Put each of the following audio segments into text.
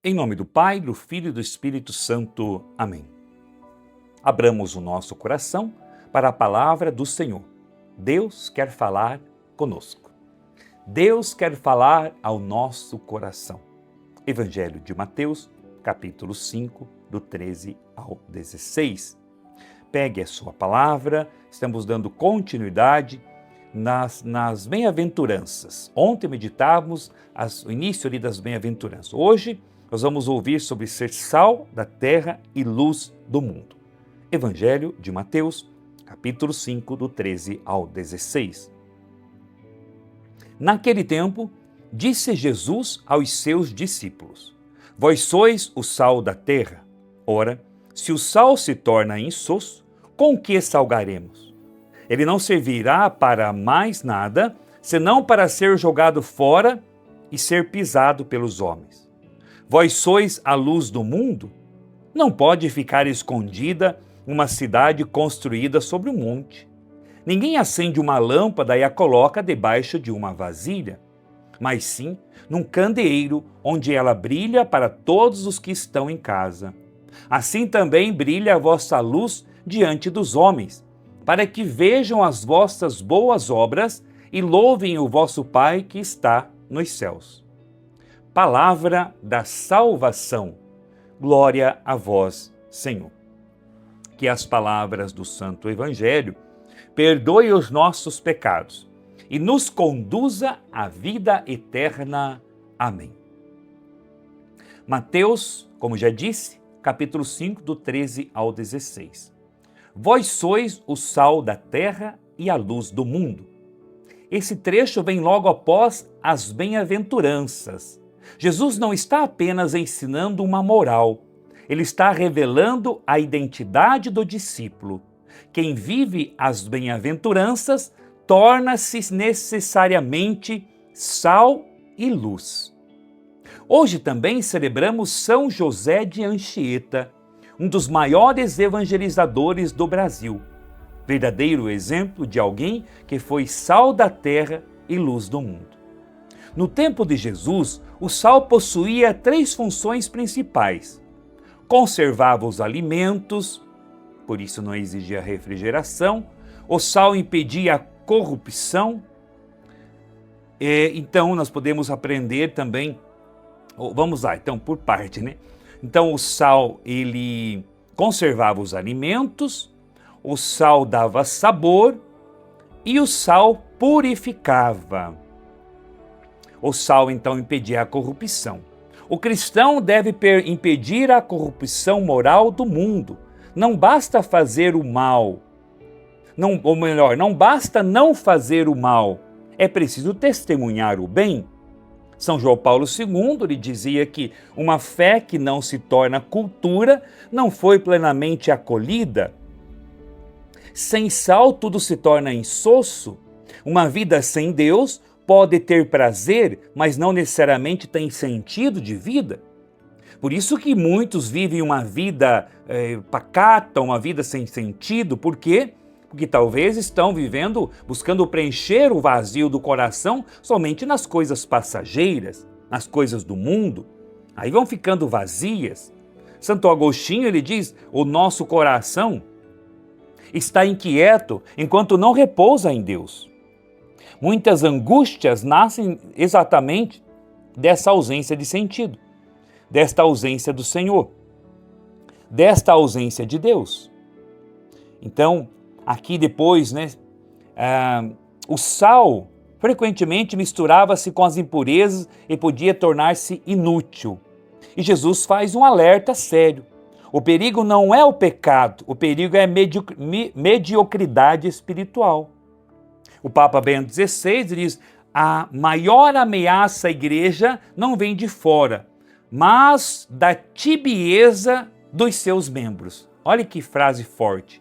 Em nome do Pai, do Filho e do Espírito Santo. Amém. Abramos o nosso coração para a palavra do Senhor. Deus quer falar conosco. Deus quer falar ao nosso coração. Evangelho de Mateus, capítulo 5, do 13 ao 16. Pegue a sua palavra, estamos dando continuidade nas bem-aventuranças. Ontem meditávamos o início ali das bem-aventuranças. Hoje nós vamos ouvir sobre ser sal da terra e luz do mundo. Evangelho de Mateus, capítulo 5, do 13 ao 16. Naquele tempo, disse Jesus aos seus discípulos: Vós sois o sal da terra. Ora, se o sal se torna insosso, com que salgaremos? Ele não servirá para mais nada, senão para ser jogado fora e ser pisado pelos homens. Vós sois a luz do mundo? Não pode ficar escondida uma cidade construída sobre um monte. Ninguém acende uma lâmpada e a coloca debaixo de uma vasilha, mas sim num candeeiro, onde ela brilha para todos os que estão em casa. Assim também brilha a vossa luz diante dos homens, para que vejam as vossas boas obras e louvem o vosso Pai que está nos céus. Palavra da salvação. Glória a vós, Senhor. Que as palavras do Santo Evangelho perdoe os nossos pecados e nos conduza à vida eterna. Amém. Mateus, como já disse, capítulo 5, do 13 ao 16. Vós sois o sal da terra e a luz do mundo. Esse trecho vem logo após as bem-aventuranças. Jesus não está apenas ensinando uma moral, ele está revelando a identidade do discípulo. Quem vive as bem-aventuranças torna-se necessariamente sal e luz. Hoje também celebramos São José de Anchieta, um dos maiores evangelizadores do Brasil, verdadeiro exemplo de alguém que foi sal da terra e luz do mundo. No tempo de Jesus, o sal possuía 3 funções principais. Conservava os alimentos, por isso não exigia refrigeração. O sal impedia a corrupção. Então, nós podemos aprender também, vamos lá, então, por parte, né? Então, o sal, ele conservava os alimentos, o sal dava sabor e o sal purificava. O sal, então, impedia a corrupção. O cristão deve impedir a corrupção moral do mundo. Não basta fazer o mal, não basta não fazer o mal, é preciso testemunhar o bem. São João Paulo II lhe dizia que uma fé que não se torna cultura não foi plenamente acolhida. Sem sal tudo se torna insosso. Uma vida sem Deus pode ter prazer, mas não necessariamente tem sentido de vida. Por isso que muitos vivem uma vida pacata, uma vida sem sentido. Por quê? Porque talvez estão buscando preencher o vazio do coração somente nas coisas passageiras, nas coisas do mundo. Aí vão ficando vazias. Santo Agostinho, ele diz, o nosso coração está inquieto enquanto não repousa em Deus. Muitas angústias nascem exatamente dessa ausência de sentido, desta ausência do Senhor, desta ausência de Deus. Então, aqui depois, o sal frequentemente misturava-se com as impurezas e podia tornar-se inútil. E Jesus faz um alerta sério. O perigo não é o pecado, o perigo é a mediocridade espiritual. O Papa Bento XVI diz: a maior ameaça à igreja não vem de fora, mas da tibieza dos seus membros. Olha que frase forte.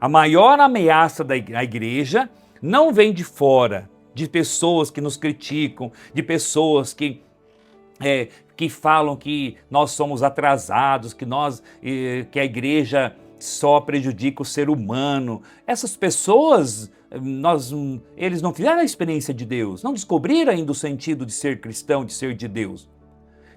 A maior ameaça da igreja não vem de fora, de pessoas que nos criticam, de pessoas que falam que nós somos atrasados, que a igreja só prejudica o ser humano. Essas pessoas, eles não fizeram a experiência de Deus, não descobriram ainda o sentido de ser cristão, de ser de Deus.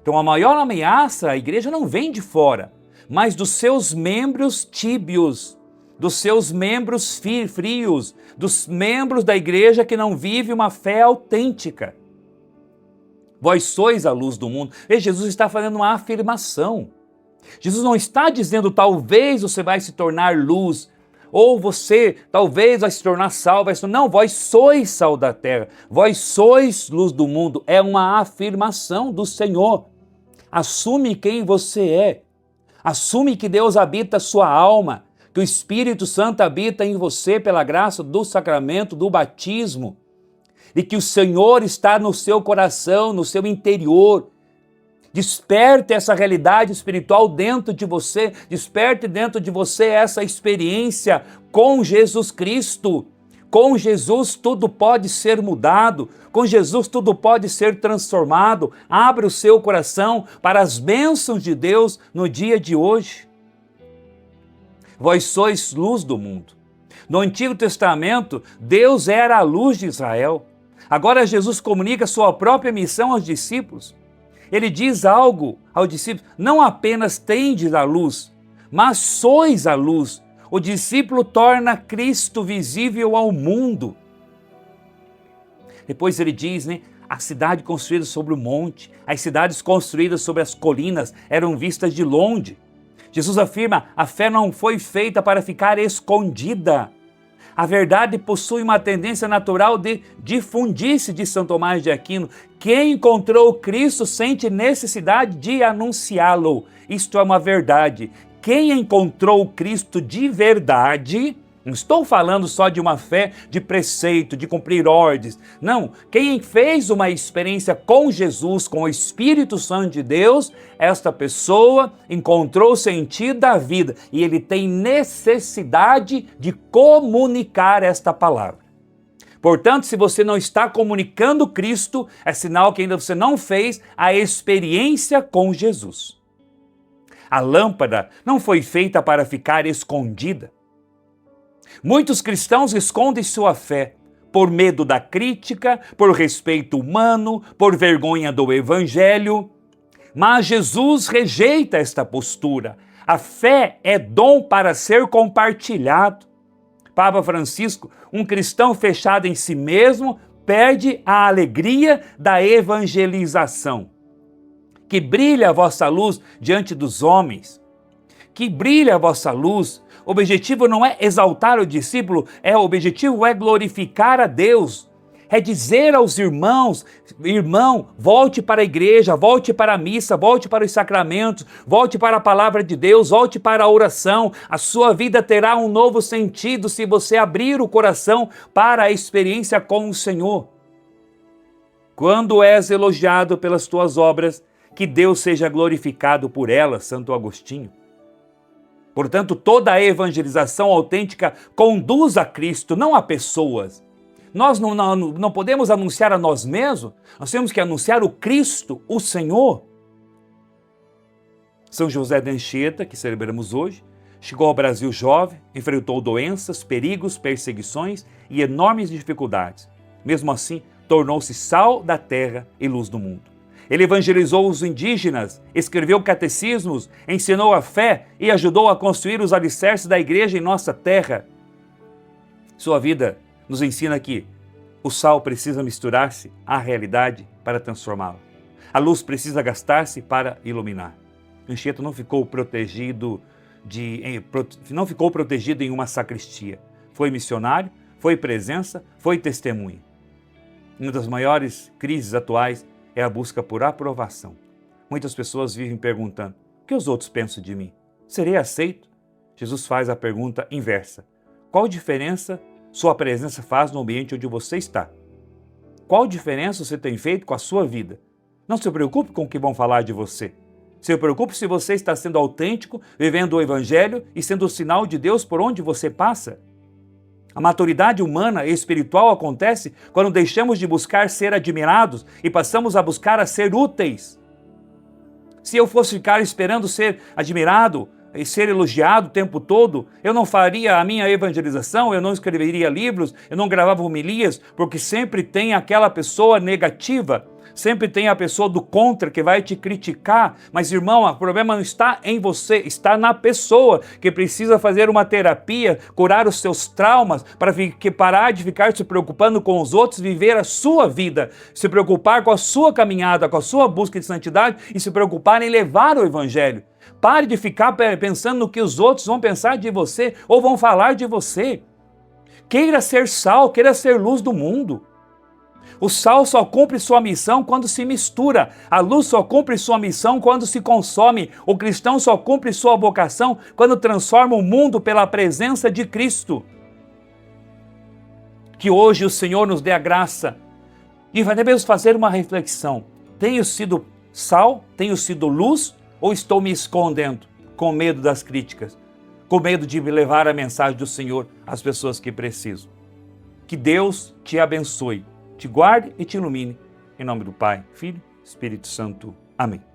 Então a maior ameaça à igreja não vem de fora, mas dos seus membros tíbios, dos seus membros frios, dos membros da igreja que não vive uma fé autêntica. Vós sois a luz do mundo. E Jesus está fazendo uma afirmação. Jesus não está dizendo talvez você vai se tornar luz, ou você talvez vai se tornar sal, não, vós sois sal da terra, vós sois luz do mundo. É uma afirmação do Senhor. Assume quem você é. Assume que Deus habita a sua alma, que o Espírito Santo habita em você pela graça do sacramento do batismo, e que o Senhor está no seu coração, no seu interior. Desperte essa realidade espiritual dentro de você, desperte dentro de você essa experiência com Jesus Cristo. Com Jesus tudo pode ser mudado, com Jesus tudo pode ser transformado. Abra o seu coração para as bênçãos de Deus no dia de hoje. Vós sois luz do mundo. No Antigo Testamento, Deus era a luz de Israel. Agora Jesus comunica sua própria missão aos discípulos. Ele diz algo aos discípulos: não apenas tendes a luz, mas sois a luz. O discípulo torna Cristo visível ao mundo. Depois ele diz, a cidade construída sobre o monte, as cidades construídas sobre as colinas eram vistas de longe. Jesus afirma: a fé não foi feita para ficar escondida. A verdade possui uma tendência natural de difundir-se, diz São Tomás de Aquino. Quem encontrou Cristo sente necessidade de anunciá-lo. Isto é uma verdade. Quem encontrou Cristo de verdade, não estou falando só de uma fé de preceito, de cumprir ordens. Não, quem fez uma experiência com Jesus, com o Espírito Santo de Deus, esta pessoa encontrou sentido da vida e ele tem necessidade de comunicar esta palavra. Portanto, se você não está comunicando Cristo, é sinal que ainda você não fez a experiência com Jesus. A lâmpada não foi feita para ficar escondida. Muitos cristãos escondem sua fé por medo da crítica, por respeito humano, por vergonha do evangelho. Mas Jesus rejeita esta postura. A fé é dom para ser compartilhado. Papa Francisco, um cristão fechado em si mesmo, perde a alegria da evangelização. Que brilhe a vossa luz diante dos homens. Que brilhe a vossa luz. O objetivo não é exaltar o discípulo, o objetivo é glorificar a Deus. É dizer aos irmãos: irmão, volte para a igreja, volte para a missa, volte para os sacramentos, volte para a palavra de Deus, volte para a oração. A sua vida terá um novo sentido se você abrir o coração para a experiência com o Senhor. Quando és elogiado pelas tuas obras, que Deus seja glorificado por elas, Santo Agostinho. Portanto, toda a evangelização autêntica conduz a Cristo, não a pessoas. Nós não podemos anunciar a nós mesmos, nós temos que anunciar o Cristo, o Senhor. São José de Anchieta, que celebramos hoje, chegou ao Brasil jovem, enfrentou doenças, perigos, perseguições e enormes dificuldades. Mesmo assim, tornou-se sal da terra e luz do mundo. Ele evangelizou os indígenas, escreveu catecismos, ensinou a fé e ajudou a construir os alicerces da igreja em nossa terra. Sua vida nos ensina que o sal precisa misturar-se à realidade para transformá-la. A luz precisa gastar-se para iluminar. Anchieta não ficou protegido em uma sacristia. Foi missionário, foi presença, foi testemunha. Uma das maiores crises atuais é a busca por aprovação. Muitas pessoas vivem perguntando: o que os outros pensam de mim? Serei aceito? Jesus faz a pergunta inversa: qual diferença sua presença faz no ambiente onde você está? Qual diferença você tem feito com a sua vida? Não se preocupe com o que vão falar de você. Se preocupe se você está sendo autêntico, vivendo o Evangelho e sendo o sinal de Deus por onde você passa. A maturidade humana e espiritual acontece quando deixamos de buscar ser admirados e passamos a buscar a ser úteis. Se eu fosse ficar esperando ser admirado e ser elogiado o tempo todo, eu não faria a minha evangelização, eu não escreveria livros, eu não gravava homilias, porque sempre tem aquela pessoa negativa. Sempre tem a pessoa do contra que vai te criticar, mas irmão, o problema não está em você, está na pessoa que precisa fazer uma terapia, curar os seus traumas, para parar de ficar se preocupando com os outros, viver a sua vida, se preocupar com a sua caminhada, com a sua busca de santidade e se preocupar em levar o evangelho. Pare de ficar pensando no que os outros vão pensar de você ou vão falar de você. Queira ser sal, queira ser luz do mundo. O sal só cumpre sua missão quando se mistura. A luz só cumpre sua missão quando se consome. O cristão só cumpre sua vocação quando transforma o mundo pela presença de Cristo. Que hoje o Senhor nos dê a graça e devemos fazer uma reflexão. Tenho sido sal? Tenho sido luz? Ou estou me escondendo com medo das críticas? Com medo de levar a mensagem do Senhor às pessoas que precisam? Que Deus te abençoe, te guarde e te ilumine. Em nome do Pai, Filho e Espírito Santo. Amém.